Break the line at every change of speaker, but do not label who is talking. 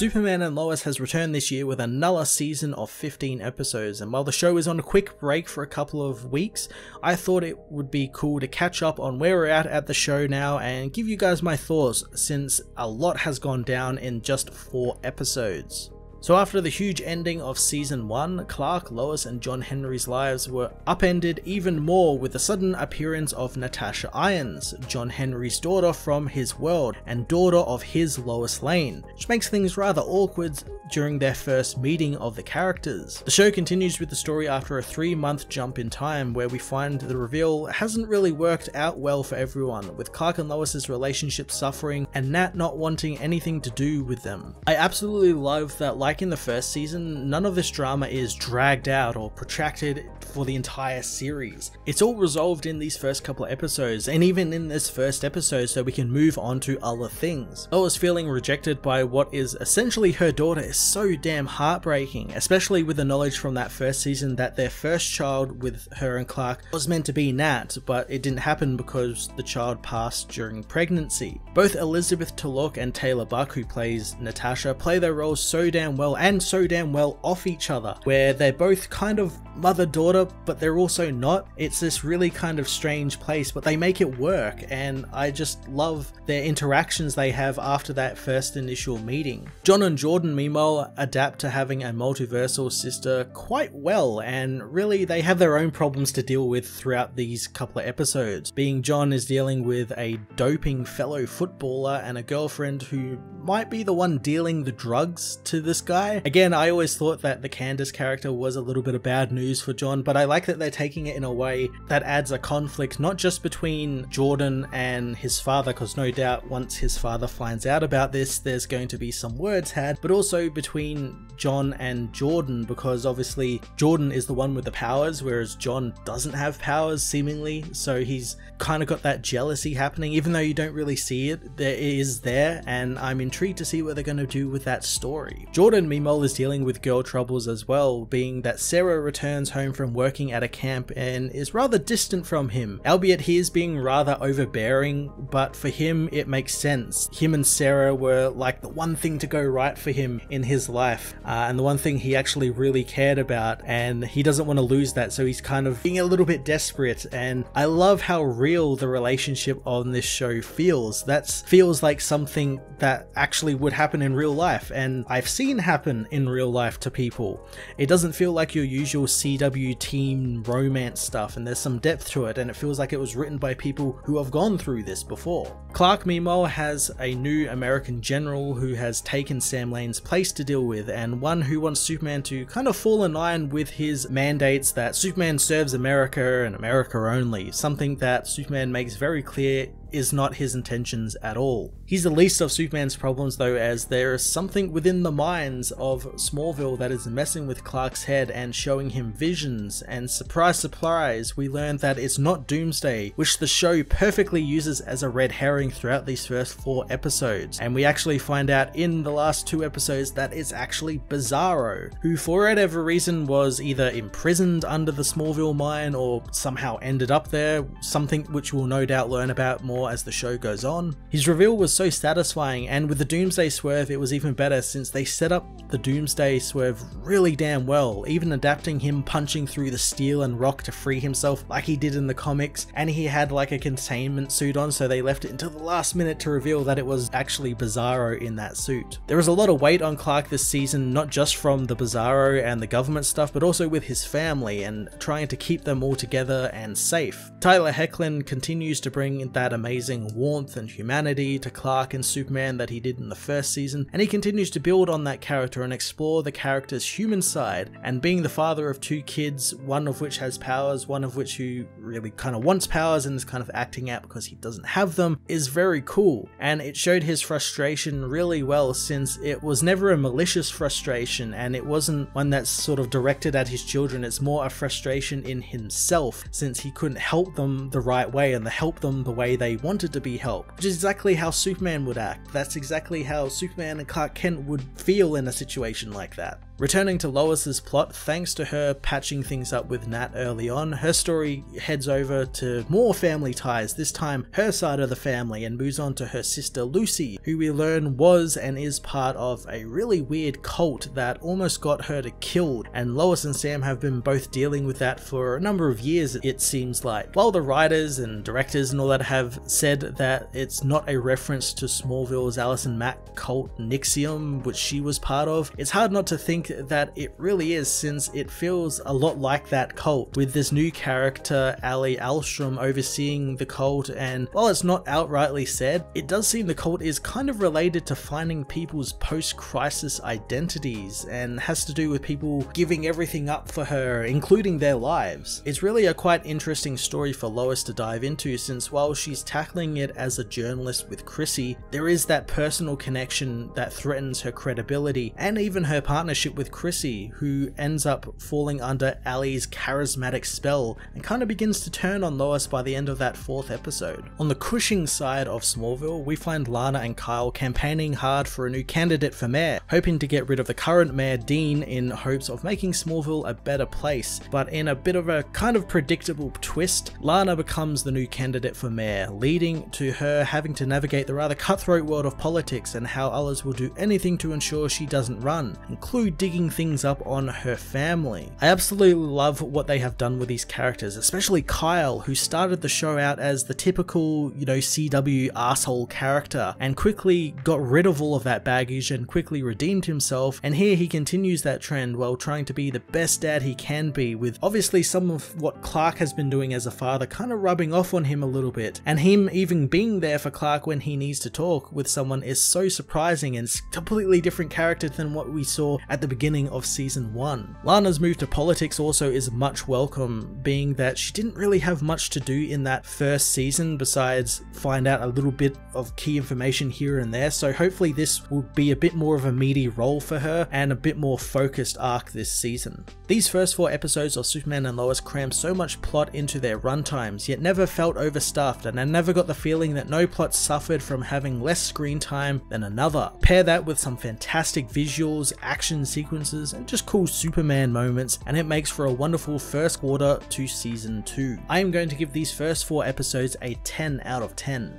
Superman and Lois has returned this year with another season of 15 episodes, and while the show is on a quick break for a couple of weeks, I thought it would be cool to catch up on where we're at the show now and give you guys my thoughts, since a lot has gone down in just 4 episodes. So after the huge ending of season 1, Clark, Lois and John Henry's lives were upended even more with the sudden appearance of Natasha Irons, John Henry's daughter from his world and daughter of his Lois Lane, which makes things rather awkward during their first meeting of the characters. The show continues with the story after a 3-month jump in time, where we find the reveal hasn't really worked out well for everyone, with Clark and Lois's relationship suffering and Nat not wanting anything to do with them. I absolutely love that, like in the first season, none of this drama is dragged out or protracted for the entire series. It's all resolved in these first couple of episodes, and even in this first episode, so we can move on to other things. Lois feeling rejected by what is essentially her daughter is so damn heartbreaking, especially with the knowledge from that first season that their first child with her and Clark was meant to be Nat, but it didn't happen because the child passed during pregnancy. Both Elizabeth Tulloch and Taylor Buck, who plays Natasha, play their roles so damn well and so damn well off each other, where they're both kind of mother-daughter, but they're also not. It's this really kind of strange place, but they make it work, and I just love their interactions they have after that first initial meeting. John and Jordan, meanwhile, adapt to having a multiversal sister quite well, and really they have their own problems to deal with throughout these couple of episodes. Being John is dealing with a doping fellow footballer and a girlfriend who might be the one dealing the drugs to this guy. Again, I always thought that the Candace character was a little bit of bad news for John, but I like that they're taking it in a way that adds a conflict not just between Jordan and his father, because no doubt once his father finds out about this there's going to be some words had, but also between John and Jordan, because obviously Jordan is the one with the powers whereas John doesn't have powers seemingly, so he's kind of got that jealousy happening. Even though you don't really see it, there is there, and I'm intrigued to see what they're going to do with that story. Jordan meanwhile is dealing with girl troubles as well, being that Sarah returns home from working at a camp and is rather distant from him, albeit he is being rather overbearing, but for him it makes sense. Him and Sarah were like the one thing to go right for him in his life, and the one thing he actually really cared about, and he doesn't want to lose that, so he's kind of being a little bit desperate. And I love how real the relationship on this show feels. That feels like something that actually would happen in real life, and I've seen happen in real life to people. It doesn't feel like your usual CW teen romance stuff, and there's some depth to it, and it feels like it was written by people who have gone through this before. Clark meanwhile has a new American general who has taken Sam Lane's place to deal with, and one who wants Superman to kind of fall in line with his mandates that Superman serves America and America only, something that Superman makes very clear is not his intentions at all. He's the least of Superman's problems though, as there is something within the minds of Smallville that is messing with Clark's head and showing him visions, and surprise surprise, we learn that it's not Doomsday, which the show perfectly uses as a red herring throughout these first 4 episodes, and we actually find out in the last 2 episodes that it's actually Bizarro, who for whatever reason was either imprisoned under the Smallville mine or somehow ended up there, something which we'll no doubt learn about more as the show goes on. His reveal was so satisfying, and with the Doomsday swerve it was even better, since they set up the Doomsday swerve really damn well, even adapting him punching through the steel and rock to free himself like he did in the comics, and he had like a containment suit on, so they left it until the last minute to reveal that it was actually Bizarro in that suit. There was a lot of weight on Clark this season, not just from the Bizarro and the government stuff, but also with his family and trying to keep them all together and safe. Tyler Hoechlin continues to bring that amazing warmth and humanity to Clark and Superman that he did in the first season, and he continues to build on that character and explore the character's human side, and being the father of 2 kids, one of which has powers, one of which who really kind of wants powers and is kind of acting out because he doesn't have them, is very cool. And it showed his frustration really well, since it was never a malicious frustration and it wasn't one that's sort of directed at his children. It's more a frustration in himself, since he couldn't help them the right way and help them the way they wanted to be helped, which is exactly how Superman would act. That's exactly how Superman and Clark Kent would feel in a situation like that. Returning to Lois'S plot, thanks to her patching things up with Nat early on, her story heads over to more family ties, this time her side of the family, and moves on to her sister Lucy, who we learn was and is part of a really weird cult that almost got her killed, and Lois and Sam have been both dealing with that for a number of years, it seems like. While the writers and directors and all that have said that it's not a reference to Smallville's Allison Mack cult Nixium, which she was part of, it's hard not to think that it really is, since it feels a lot like that cult, with this new character Ali Alstrom overseeing the cult, and while it's not outrightly said, it does seem the cult is kind of related to finding people's post-crisis identities and has to do with people giving everything up for her, including their lives. It's really a quite interesting story for Lois to dive into, since while she's tackling it as a journalist with Chrissy, there is that personal connection that threatens her credibility and even her partnership with Chrissy, who ends up falling under Ali's charismatic spell and kind of begins to turn on Lois by the end of that 4th episode. On the Cushing side of Smallville, we find Lana and Kyle campaigning hard for a new candidate for mayor, hoping to get rid of the current mayor Dean in hopes of making Smallville a better place. But in a bit of a kind of predictable twist, Lana becomes the new candidate for mayor, leading to her having to navigate the rather cutthroat world of politics and how others will do anything to ensure she doesn't run, include digging things up on her family. I absolutely love what they have done with these characters, especially Kyle, who started the show out as the typical, CW arsehole character and quickly got rid of all of that baggage and quickly redeemed himself, and here he continues that trend while trying to be the best dad he can be, with obviously some of what Clark has been doing as a father kind of rubbing off on him a little bit, and him even being there for Clark when he needs to talk with someone is so surprising and completely different character than what we saw at the beginning of season 1. Lana's move to politics also is much welcome, being that she didn't really have much to do in that first season besides find out a little bit of key information here and there, so hopefully this will be a bit more of a meaty role for her and a bit more focused arc this season. These first 4 episodes of Superman and Lois crammed so much plot into their runtimes, yet never felt overstuffed, and I never got the feeling that no plot suffered from having less screen time than another. Pair that with some fantastic visuals, action sequences, and just cool Superman moments, and it makes for a wonderful first quarter to season 2. I am going to give these first 4 episodes a 10 out of 10.